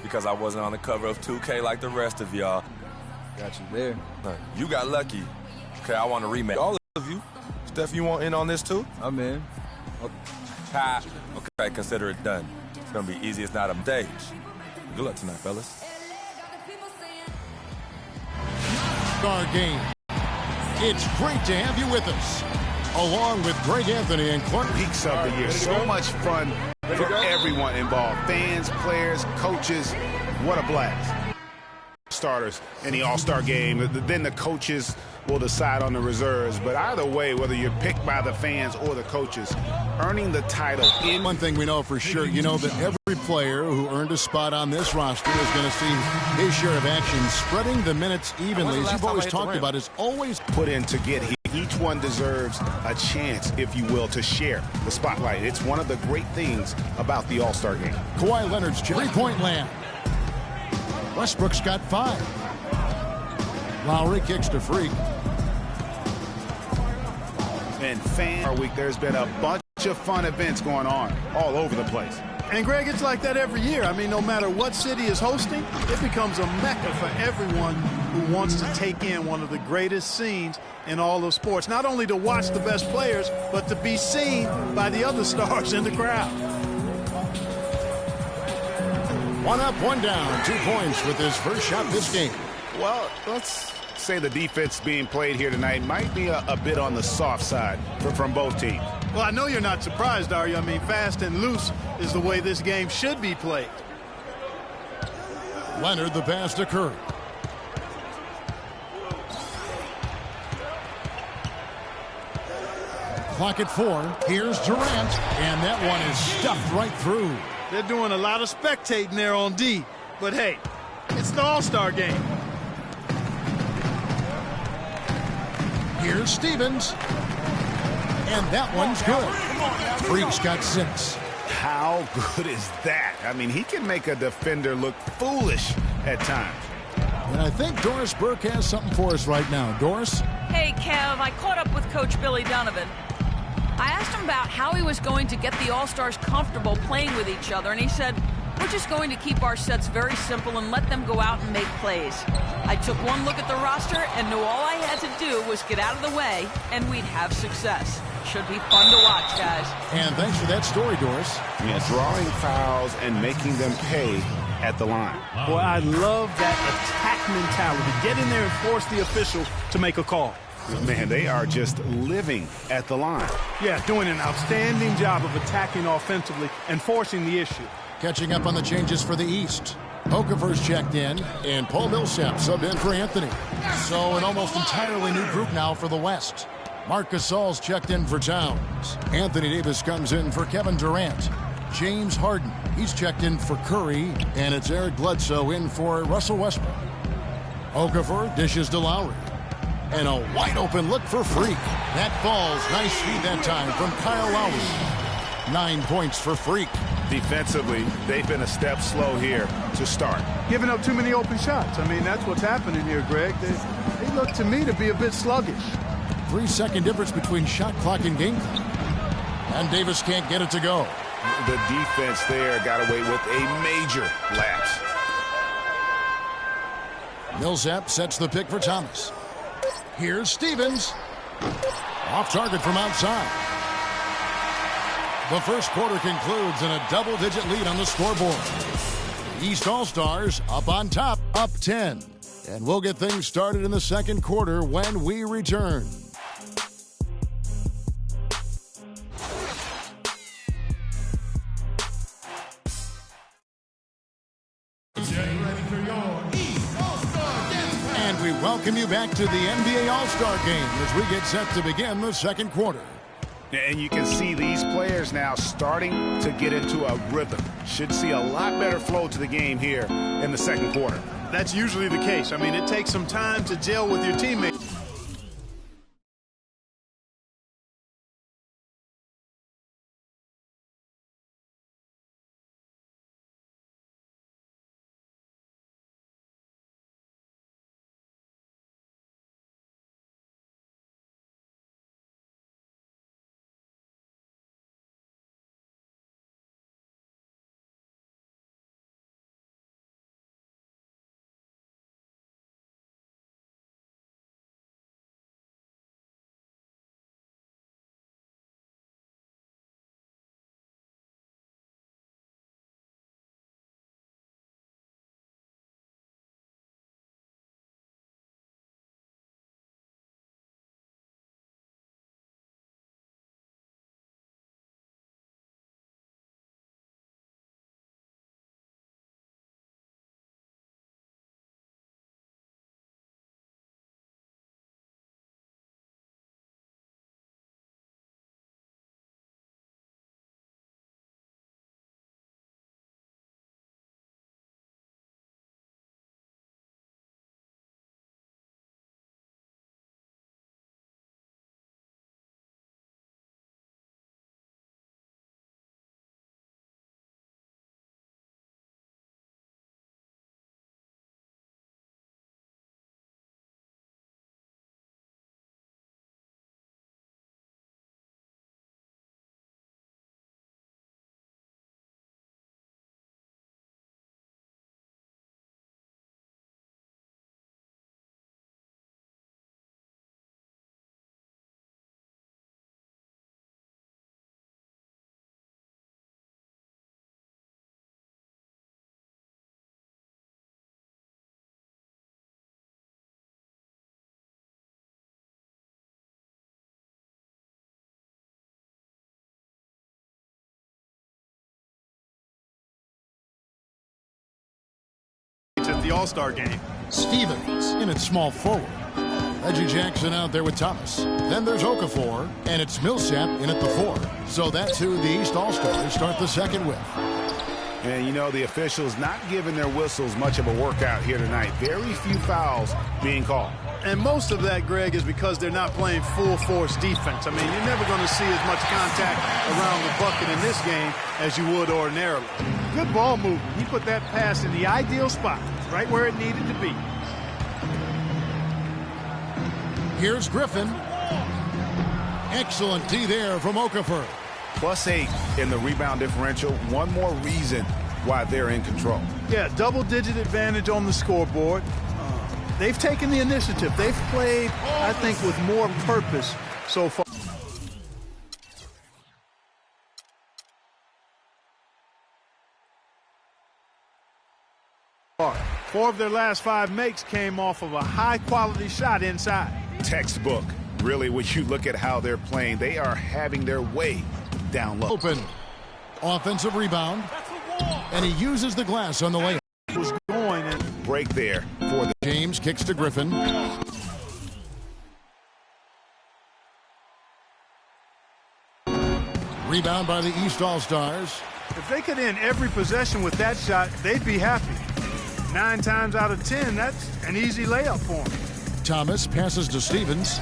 because I wasn't on the cover of 2K like the rest of y'all. Got you there. You got lucky. Okay, I want to rematch. All of you. Steph, you want in on this too? I'm in. Ha. Okay, consider it done. It's going to be easy as not on stage. Good luck tonight, fellas. Star Game. It's great to have you with us, along with Greg Anthony and Clark. Weeks of the year. So much fun for everyone involved. Fans, players, coaches. What a blast. Starters in the All-Star game. Then the coaches will decide on the reserves. But either way, whether you're picked by the fans or the coaches, earning the title in... One thing we know for sure, you know that every player who earned a spot on this roster is going to see his share of action. Spreading the minutes evenly, as you've always talked about, is always put in to get here. Each one deserves a chance, if you will, to share the spotlight. It's one of the great things about the All-Star game. Kawhi Leonard's three-point land. Westbrook's got 5. Lowry kicks to Freak. And Fan Week, there's been a bunch of fun events going on all over the place. And Greg, it's like that every year. I mean, no matter what city is hosting, it becomes a mecca for everyone who wants to take in one of the greatest scenes in all of sports. Not only to watch the best players, but to be seen by the other stars in the crowd. 1 up, 1 down, 2 points with his first shot this game. Well, let's say the defense being played here tonight might be a bit on the soft side from both teams. Well, I know you're not surprised, are you? I mean, fast and loose is the way this game should be played. Leonard, the pass to Curry. Clock at 4. Here's Durant, and that one is stuffed right through. They're doing a lot of spectating there on D. But, hey, it's the All-Star game. Here's Stevens. And that one's good. Freak's got 6. How good is that? I mean, he can make a defender look foolish at times. And I think Doris Burke has something for us right now. Doris? Hey, Kev, I caught up with Coach Billy Donovan. I asked him about how he was going to get the All-Stars comfortable playing with each other, and he said, we're just going to keep our sets very simple and let them go out and make plays. I took one look at the roster and knew all I had to do was get out of the way, and we'd have success. Should be fun to watch, guys. And thanks for that story, Doris. Yeah, drawing fouls and making them pay at the line. Boy, I love that attack mentality. Get in there and force the official to make a call. Man, they are just living at the line. Yeah, doing an outstanding job of attacking offensively and forcing the issue. Catching up on the changes for the East. Okafor's checked in, and Paul Millsap subbed in for Anthony. So an almost entirely new group now for the West. Marc Gasol's checked in for Towns. Anthony Davis comes in for Kevin Durant. James Harden, he's checked in for Curry, and it's Eric Bledsoe in for Russell Westbrook. Okafor dishes to Lowry. And a wide-open look for Freak. That falls. Nice feed that time from Kyle Lowry. 9 points for Freak. Defensively, they've been a step slow here to start. Giving up too many open shots. I mean, that's what's happening here, Greg. They look to me to be a bit sluggish. 3-second difference between shot clock and game clock. And Davis can't get it to go. The defense there got away with a major lapse. Millsap sets the pick for Thomas. Here's Stevens. Off target from outside. The first quarter concludes in a double-digit lead on the scoreboard. The East All-Stars up on top, up 10. And we'll get things started in the second quarter when we return. And we welcome you back to the NBA All-Star Game as we get set to begin the second quarter. And you can see these players now starting to get into a rhythm. Should see a lot better flow to the game here in the second quarter. That's usually the case. I mean, it takes some time to gel with your teammates. the All-Star game. Stevens in at small forward. Reggie Jackson out there with Thomas. Then there's Okafor, and it's Millsap in at the 4. So that's who the East All-Stars start the second with. And, you know, the officials not giving their whistles much of a workout here tonight. Very few fouls being called. And most of that, Greg, is because they're not playing full-force defense. I mean, you're never going to see as much contact around the bucket in this game as you would ordinarily. Good ball movement. He put that pass in the ideal spot, right where it needed to be. Here's Griffin. Excellent D there from Okafor. +8 in the rebound differential. One more reason why they're in control. Yeah, double-digit advantage on the scoreboard. They've taken the initiative. They've played, I think, with more purpose so far. Four of their last 5 makes came off of a high-quality shot inside. Textbook. Really, when you look at how they're playing, they are having their way down low. Open. Offensive rebound. And he uses the glass on the layup. Was going and Break there for the James kicks to Griffin. Rebound by the East All-Stars. if they could end every possession with that shot, they'd be happy. 9 times out of 10, that's an easy layup for them. Thomas passes to Stevens.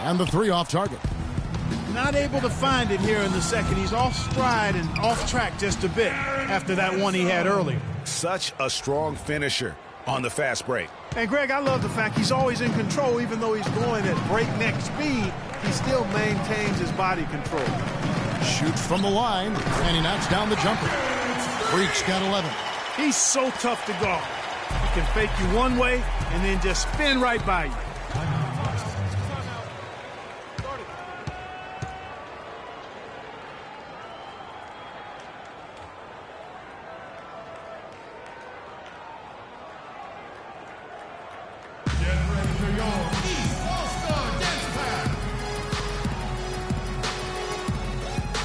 And the 3 off target. Not able to find it here in the second. He's off stride and off track just a bit after that one he had earlier. Such a strong finisher on the fast break. And, Greg, I love the fact he's always in control. Even though he's going at breakneck speed, he still maintains his body control. Shoots from the line, and he knocks down the jumper. Freak's got 11. He's so tough to guard. He can fake you one way and then just spin right by you.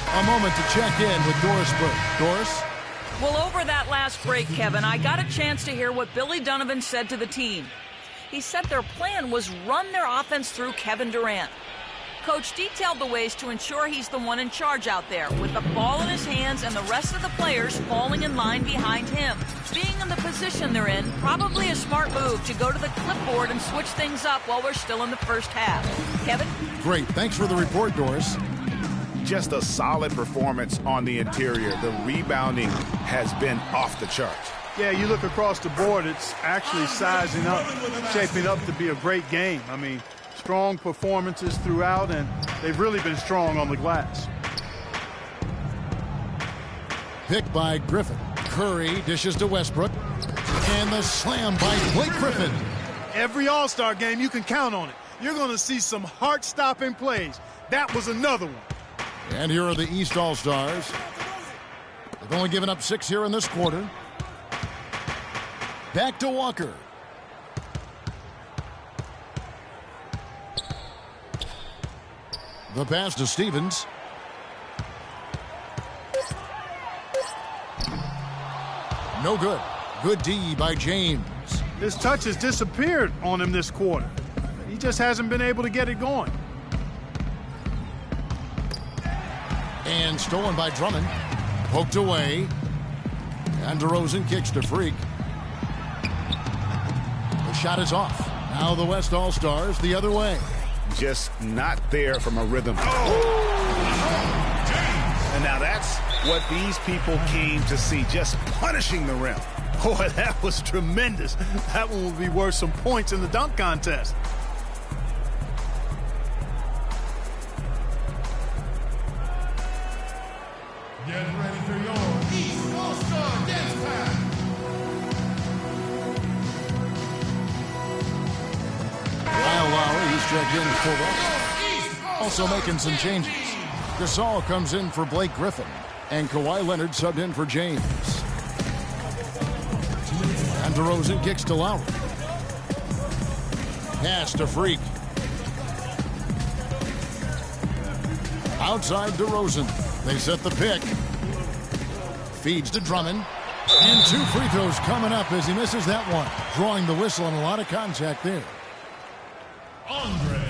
A moment to check in with Doris Burke. Doris? Well, over that last break, Kevin, I got a chance to hear what Billy Donovan said to the team. He said their plan was run their offense through Kevin Durant. Coach detailed the ways to ensure he's the one in charge out there, with the ball in his hands and the rest of the players falling in line behind him. Being in the position they're in, probably a smart move to go to the clipboard and switch things up while we're still in the first half. Kevin? Great. Thanks for the report, Doris. Just a solid performance on the interior. The rebounding has been off the charts. Yeah, you look across the board, it's actually sizing up, shaping up to be a great game. I mean, strong performances throughout, and they've really been strong on the glass. Pick by Griffin. Curry dishes to Westbrook. And the slam by Blake Griffin. Every All-Star game, you can count on it. You're going to see some heart-stopping plays. That was another one. And here are the East All-Stars. They've only given up 6 here in this quarter. Back to Walker. The pass to Stevens. No good. Good D by James. His touch has disappeared on him this quarter. He just hasn't been able to get it going. And stolen by Drummond. Poked away. And DeRozan kicks to Freak. The shot is off. Now the West All-Stars the other way. Just not there from a rhythm. And now that's what these people came to see, just punishing the rim. Boy, that was tremendous. That one will be worth some points in the dunk contest. Get ready for your East All-Star Dance Pack. Kyle Lowry, he's checked in for us. Also making some changes. Gasol comes in for Blake Griffin. And Kawhi Leonard subbed in for James. And DeRozan kicks to Lowry. Pass to Freak. Outside DeRozan. They set the pick. Feeds to Drummond. And 2 free throws coming up as he misses that one. Drawing the whistle and a lot of contact there.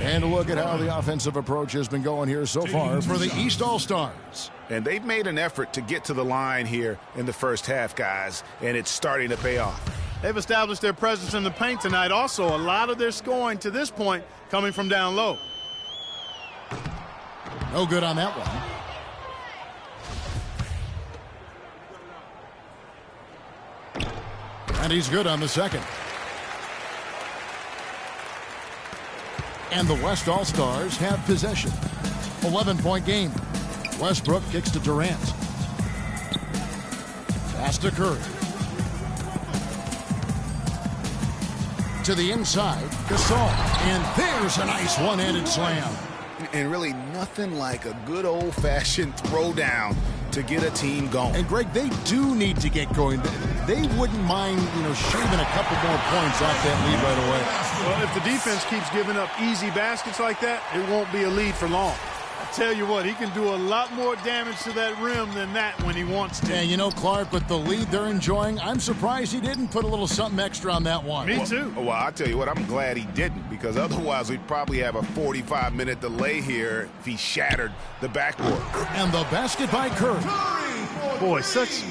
And a look at how the offensive approach has been going here so far for the East All-Stars. And they've made an effort to get to the line here in the first half, guys, and it's starting to pay off. They've established their presence in the paint tonight. Also, a lot of their scoring to this point coming from down low. No good on that one. And he's good on the second. And the West All-Stars have possession. 11-point game. Westbrook kicks to Durant. Pass to Curry. To the inside, Gasol. And there's a nice one-handed slam. And really nothing like a good old-fashioned throwdown to get a team going. And, Greg, they do need to get going. They wouldn't mind, shaving a couple more points off that lead right away. Well, if the defense keeps giving up easy baskets like that, it won't be a lead for long. I tell you what, he can do a lot more damage to that rim than that when he wants to. And, Clark, with the lead they're enjoying, I'm surprised he didn't put a little something extra on that one. Me too. Well, I'll tell you what, I'm glad he didn't, because otherwise we'd probably have a 45-minute delay here if he shattered the backboard. And the basket by Curry. Boy, such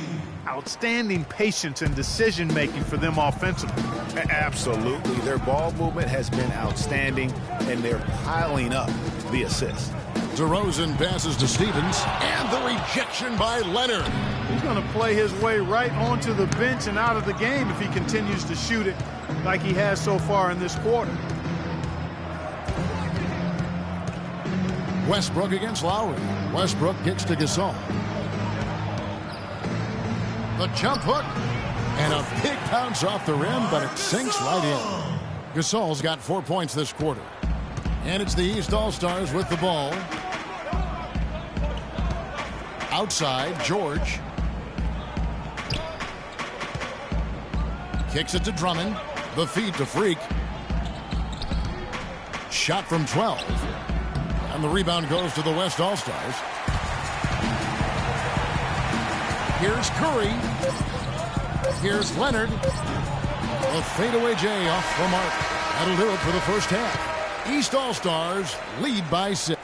outstanding patience and decision-making for them offensively. Absolutely. Their ball movement has been outstanding, and they're piling up the assists. DeRozan passes to Stevens, and the rejection by Leonard. He's going to play his way right onto the bench and out of the game if he continues to shoot it like he has so far in this quarter. Westbrook against Lowry. Westbrook kicks to Gasol. The jump hook, and a big bounce off the rim, but it sinks right in. Gasol's got 4 points this quarter. And it's the East All-Stars with the ball. Outside, George. Kicks it to Drummond. The feed to Freak. Shot from 12. And the rebound goes to the West All-Stars. Here's Curry. Here's Leonard. The fadeaway J off the mark. That'll do it for the first half. East All-Stars lead by 6.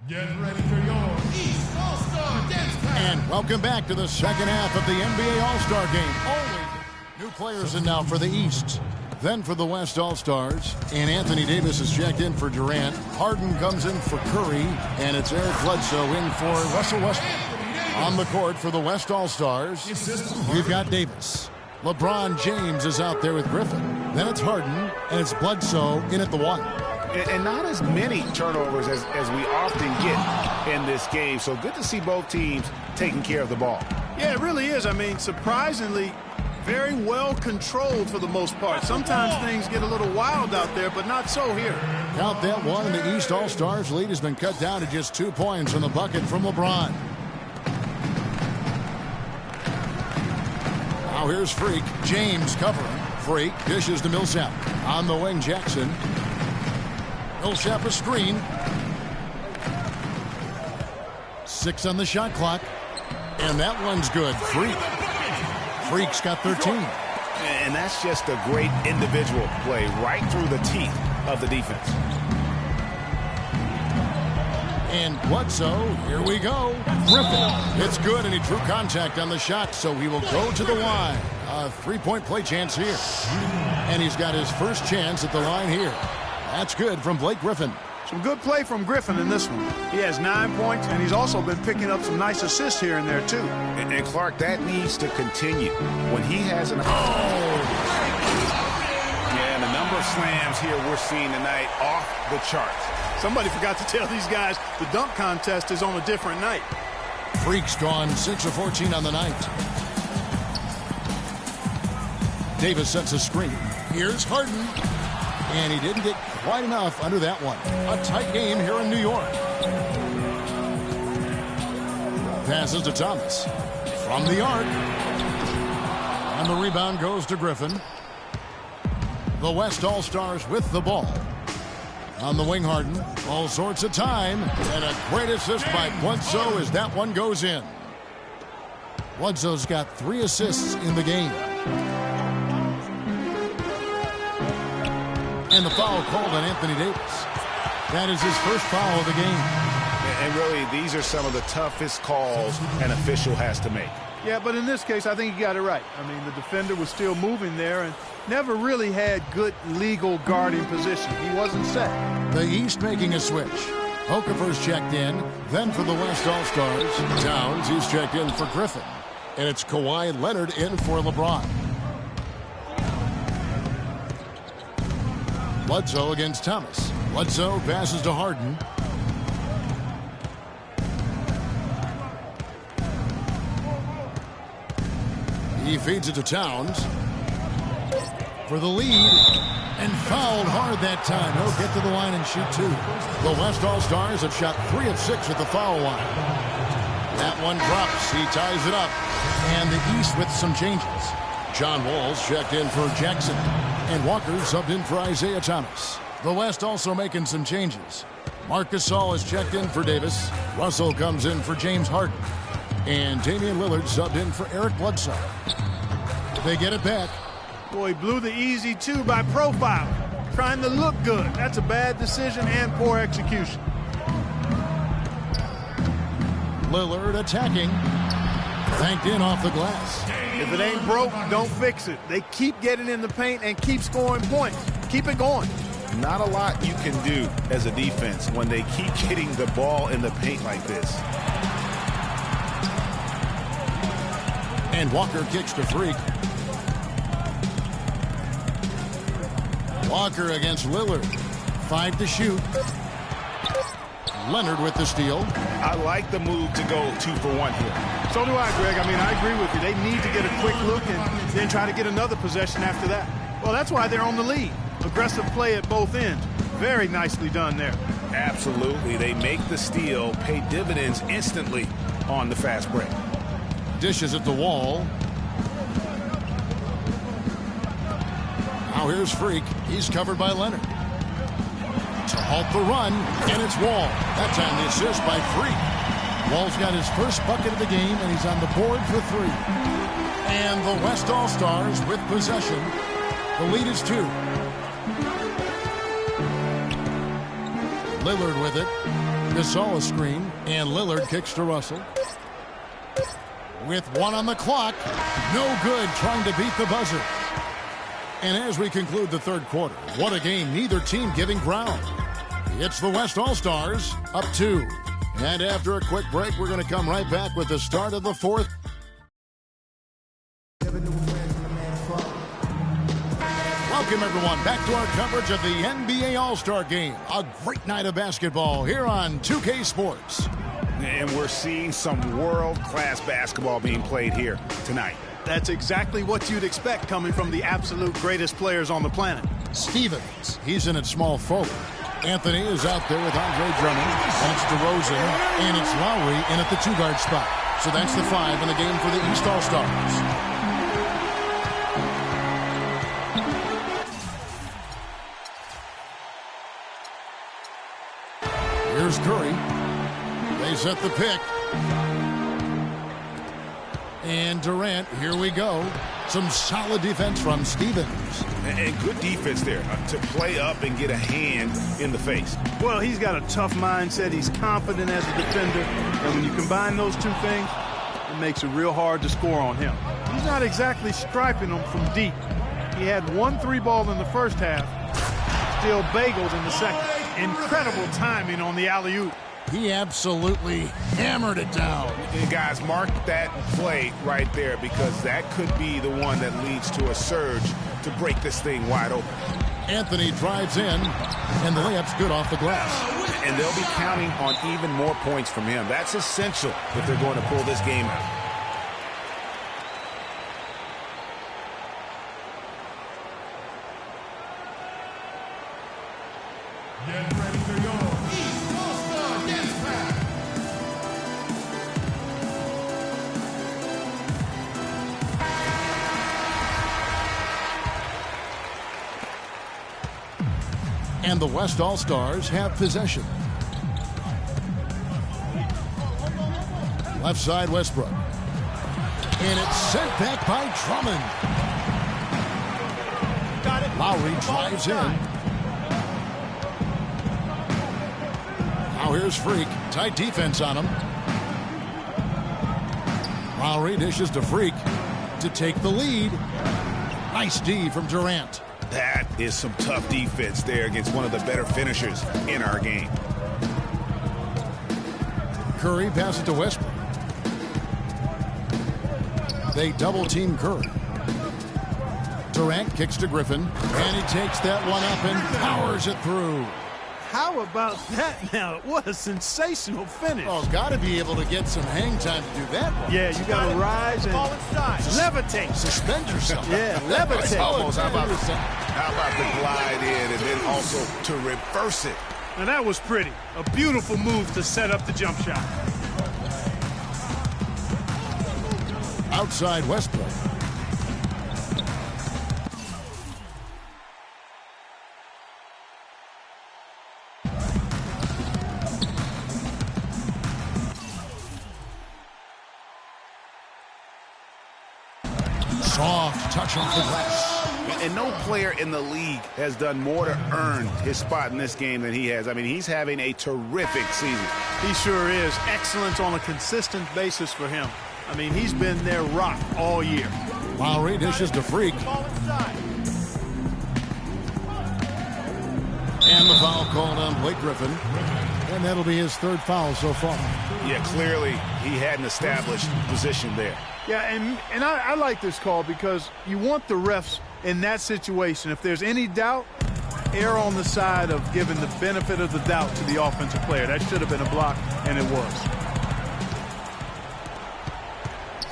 Get ready for your East All-Star Dance Pass. And welcome back to the second half of the NBA All-Star Game. Only new players in now for the East. Then for the West All-Stars, and Anthony Davis is checked in for Durant. Harden comes in for Curry, and it's Eric Bledsoe in for Russell Westbrook. On the court for the West All-Stars, we've got Davis. LeBron James is out there with Griffin. Then it's Harden, and it's Bledsoe in at the 1. And not as many turnovers as we often get in this game. So good to see both teams taking care of the ball. Yeah, it really is. I mean, surprisingly, very well controlled for the most part. Sometimes things get a little wild out there, but not so here. Count that one, and the East All-Stars lead has been cut down to just 2 points from the bucket from LeBron. Now here's Freak. James covering. Freak dishes to Millsap. On the wing, Jackson. Millsap a screen. 6 on the shot clock. And that one's good. Freak. Freak's got 13. And that's just a great individual play right through the teeth of the defense. And Bledsoe, here we go. Griffin. It's good, and he drew contact on the shot, so he will go to the line. A 3-point play chance here. And he's got his first chance at the line here. That's good from Blake Griffin. Some good play from Griffin in this one. He has 9 points, and he's also been picking up some nice assists here and there, too. And Clark, that needs to continue. When he has an... Yeah, and the number of slams here we're seeing tonight off the charts. Somebody forgot to tell these guys the dunk contest is on a different night. Freak's gone 6 of 14 on the night. Davis sets a screen. Here's Harden. And he didn't get quite enough under that one. A tight game here in New York. Passes to Thomas. From the arc. And the rebound goes to Griffin. The West All-Stars with the ball. On the wing, Harden. All sorts of time. And a great assist by Bledsoe as that one goes in. Bledsoe's got 3 assists in the game. And the foul called on Anthony Davis. That is his first foul of the game. And really, these are some of the toughest calls an official has to make. Yeah, but in this case, I think he got it right. I mean, the defender was still moving there and never really had good legal guarding position. He wasn't set. The East making a switch. Okafor's checked in. Then for the West All-Stars, Towns, he's checked in for Griffin. And it's Kawhi Leonard in for LeBron. Bledsoe against Thomas. Bledsoe passes to Harden. He feeds it to Towns for the lead, and fouled hard that time. He'll get to the line and shoot 2. The West All-Stars have shot 3 of 6 at the foul line. That one drops. He ties it up. And the East with some changes. John Wall's checked in for Jackson, and Walker subbed in for Isaiah Thomas. The West also making some changes. Marc Gasol is checked in for Davis. Russell comes in for James Harden. And Damian Lillard subbed in for Eric Bledsoe. They get it back. Boy, he blew the easy 2 by profile. Trying to look good. That's a bad decision and poor execution. Lillard attacking. Thanked in off the glass. If it ain't broke, don't fix it. They keep getting in the paint and keep scoring points. Keep it going. Not a lot you can do as a defense when they keep getting the ball in the paint like this. And Walker kicks to Freak. Walker against Lillard. 5 to shoot. Leonard with the steal. I like the move to go 2 for 1 here. So do I, Greg. I mean, I agree with you. They need to get a quick look and then try to get another possession after that. Well, that's why they're on the lead. Aggressive play at both ends. Very nicely done there. Absolutely. They make the steal, pay dividends instantly on the fast break. Dishes at the wall. Now here's Freak. He's covered by Leonard. To halt the run, and it's Wall. That time the assist by Freak. Wall's got his first bucket of the game, and he's on the board for 3. And the West All-Stars with possession. The lead is 2. Lillard with it. Gasol a screen, and Lillard kicks to Russell. With 1 on the clock, no good trying to beat the buzzer. And as we conclude the third quarter, what a game, neither team giving ground. It's the West All-Stars up 2. And after a quick break, we're going to come right back with the start of the fourth. Welcome, everyone, back to our coverage of the NBA All-Star Game. A great night of basketball here on 2K Sports. And we're seeing some world-class basketball being played here tonight. That's exactly what you'd expect coming from the absolute greatest players on the planet. Stevens, he's in at small forward. Anthony is out there with Andre Drummond, and it's DeRozan, and it's Lowry in at the 2-guard spot. So that's the 5 in the game for the East All-Stars. Here's Curry. They set the pick. And Durant, here we go. Some solid defense from Stevens. And good defense there to play up and get a hand in the face. Well, he's got a tough mindset. He's confident as a defender. And when you combine those 2 things, it makes it real hard to score on him. He's not exactly striping them from deep. He had 1 3-ball in the first half. Still bageled in the second. Incredible timing on the alley-oop. He absolutely hammered it down. And guys, mark that play right there because that could be the one that leads to a surge to break this thing wide open. Anthony drives in, and the layup's good off the glass. And they'll be counting on even more points from him. That's essential if they're going to pull this game out. Get ready for your East All-Star Dance Pack. And the West All-Stars have possession. Left side, Westbrook. And it's sent back by Drummond. Lowry drives in. Now here's Freak. Tight defense on him. Lowry dishes to Freak to take the lead. Nice D from Durant. That is some tough defense there against one of the better finishers in our game. Curry passes to Westbrook. They double-team Curry. Durant kicks to Griffin, and he takes that one up and powers it through. How about that now? What a sensational finish. Oh, got to be able to get some hang time to do that one. Yeah, you got to rise and levitate. Suspend yourself. Yeah, levitate. Almost. How about the glide in and then also to reverse it? Now that was pretty. A beautiful move to set up the jump shot. Outside Westbrook. Soft touch off the glass. And no player in the league has done more to earn his spot in this game than he has. I mean, he's having a terrific season. He sure is. Excellence on a consistent basis for him. I mean, he's been their rock all year. Lowry dishes to Freak. And the foul called on Blake Griffin. And that'll be his third foul so far. Yeah, clearly he had an established position there. Yeah, and I like this call because you want the refs in that situation. If there's any doubt, err on the side of giving the benefit of the doubt to the offensive player. That should have been a block, and it was.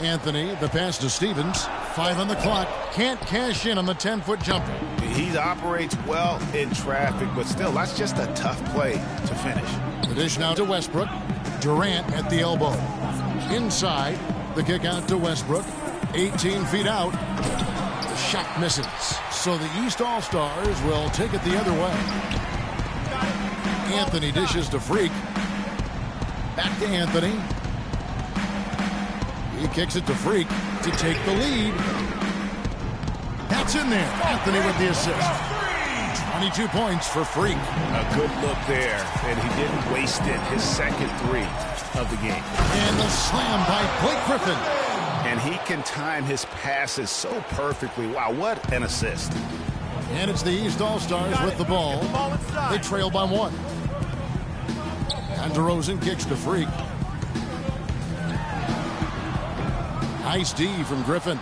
Anthony, the pass to Stevens. 5 on the clock. Can't cash in on the 10-foot jumper. He operates well in traffic, but still, that's just a tough play to finish. The dish now to Westbrook. Durant at the elbow. Inside, the kick out to Westbrook. 18 feet out. The shot misses. So the East All-Stars will take it the other way. Anthony dishes to Freak. Back to Anthony. He kicks it to Freak to take the lead. That's in there. Anthony with the assist. 22 points for Freak. A good look there, and he didn't waste it. His second three of the game. And the slam by Blake Griffin. And he can time his passes so perfectly. Wow, what an assist. And it's the East All-Stars with the ball. They trail by 1. And DeRozan kicks to Freak. Nice D from Griffin.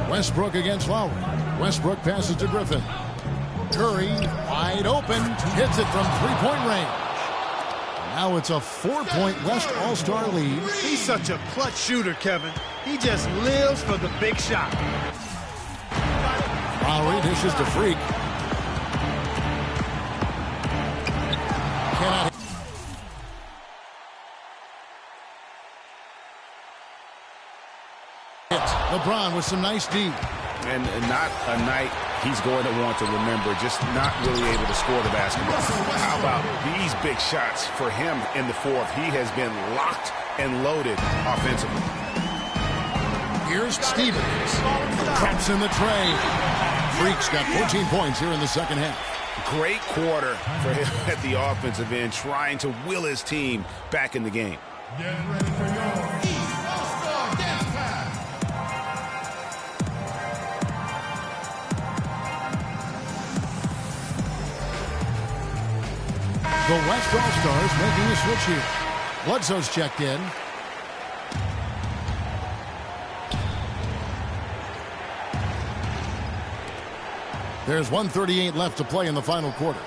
Westbrook against Lowry. Westbrook passes to Griffin. Curry, wide open, hits it from three-point range. Now it's a 4-point West All-Star lead. He's such a clutch shooter, Kevin. He just lives for the big shot. Lowry dishes to Freak. Cannot. LeBron with some nice D. And not a night he's going to want to remember, just not really able to score the basketball. How about these big shots for him in the fourth? He has been locked and loaded offensively. Here's Stevens. Traps in the tray. Freak's got 14 points here in the second half. Great quarter for him at the offensive end, trying to will his team back in the game. Get ready for your East All-Star Dance Pass. The West All-Stars making a switch here. Bledsoe's checked in. There's 1:38 left to play in the final quarter.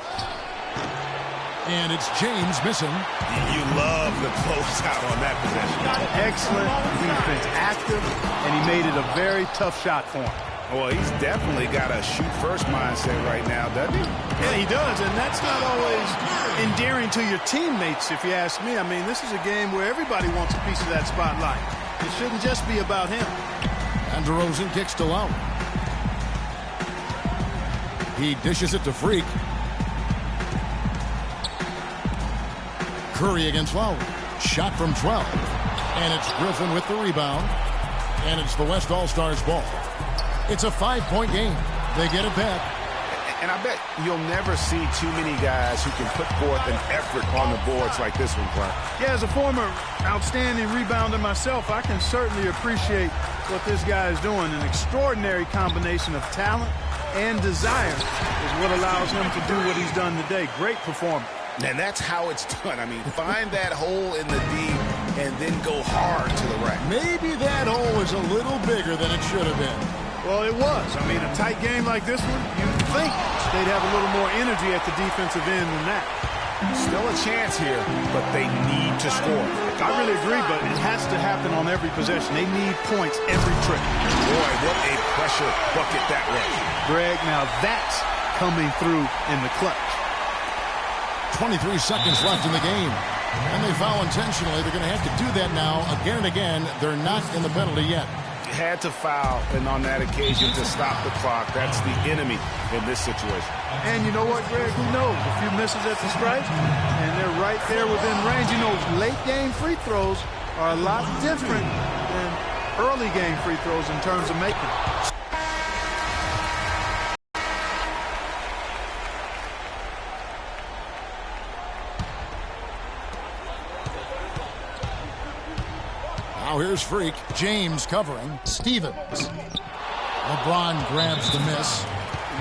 And it's James missing. You love the closeout on that possession. Excellent defense, active, and he made it a very tough shot for him. Well, he's definitely got a shoot-first mindset right now, doesn't he? Yeah, he does, and that's not always endearing to your teammates, if you ask me. I mean, this is a game where everybody wants a piece of that spotlight. It shouldn't just be about him. And DeRozan kicks to Lowry. He dishes it to Freak. Curry against Lowry. Shot from 12. And it's Griffin with the rebound. And it's the West All-Stars ball. It's a 5-point game. They get it back. And I bet you'll never see too many guys who can put forth an effort on the boards like this one, Clark. Yeah, as a former outstanding rebounder myself, I can certainly appreciate what this guy is doing. An extraordinary combination of talent and desire is what allows him to do what he's done today. Great performance. And that's how it's done. I mean, find that hole in the D and then go hard to the rack. Maybe that hole was a little bigger than it should have been. Well, it was. I mean, a tight game like this one, you'd think they'd have a little more energy at the defensive end than that. Still a chance here, but they need to score. I really agree, but it has to happen on every possession. They need points every trip. Boy, what a pressure bucket that was. Greg, now that's coming through in the clutch. 23 seconds left in the game. And they foul intentionally. They're going to have to do that now again and again. They're not in the penalty yet. Had to foul, and on that occasion to stop the clock. That's the enemy in this situation. And you know what, Greg? Who knows? A few misses at the stripe, and they're right there within range. You know, late-game free throws are a lot different than early-game free throws in terms of making. Now here's Freak. James covering. Stevens. LeBron grabs the miss.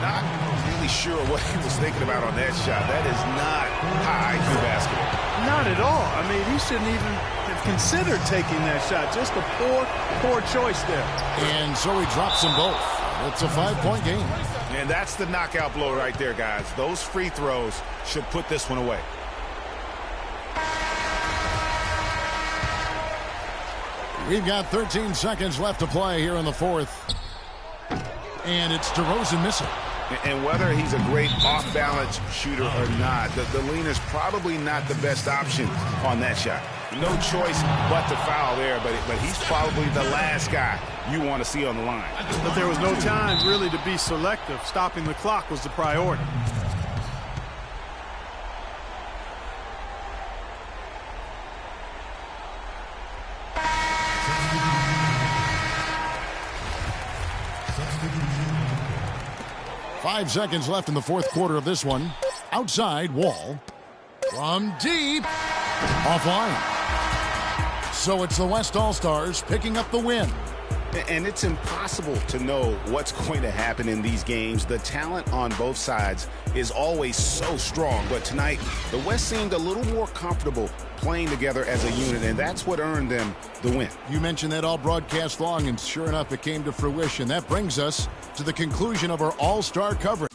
Not really sure what he was thinking about on that shot. That is not high IQ basketball. Not at all. I mean, he shouldn't even have considered taking that shot. Just a poor choice there. And so he drops them both. It's a 5-point game. And that's the knockout blow right there, guys. Those free throws should put this one away. We've got 13 seconds left to play here in the fourth. And it's DeRozan missing. And whether he's a great off-balance shooter or not, the lean is probably not the best option on that shot. No choice but to foul there, but he's probably the last guy you want to see on the line. But there was no time really to be selective. Stopping the clock was the priority. Five seconds left in the fourth quarter of this one. Outside, Wall. From deep. Offline. So it's the West All-Stars picking up the win. And it's impossible to know what's going to happen in these games. The talent on both sides is always so strong. But tonight, the West seemed a little more comfortable playing together as a unit, and that's what earned them the win. You mentioned that all broadcast long, and sure enough, it came to fruition. That brings us to the conclusion of our All-Star coverage.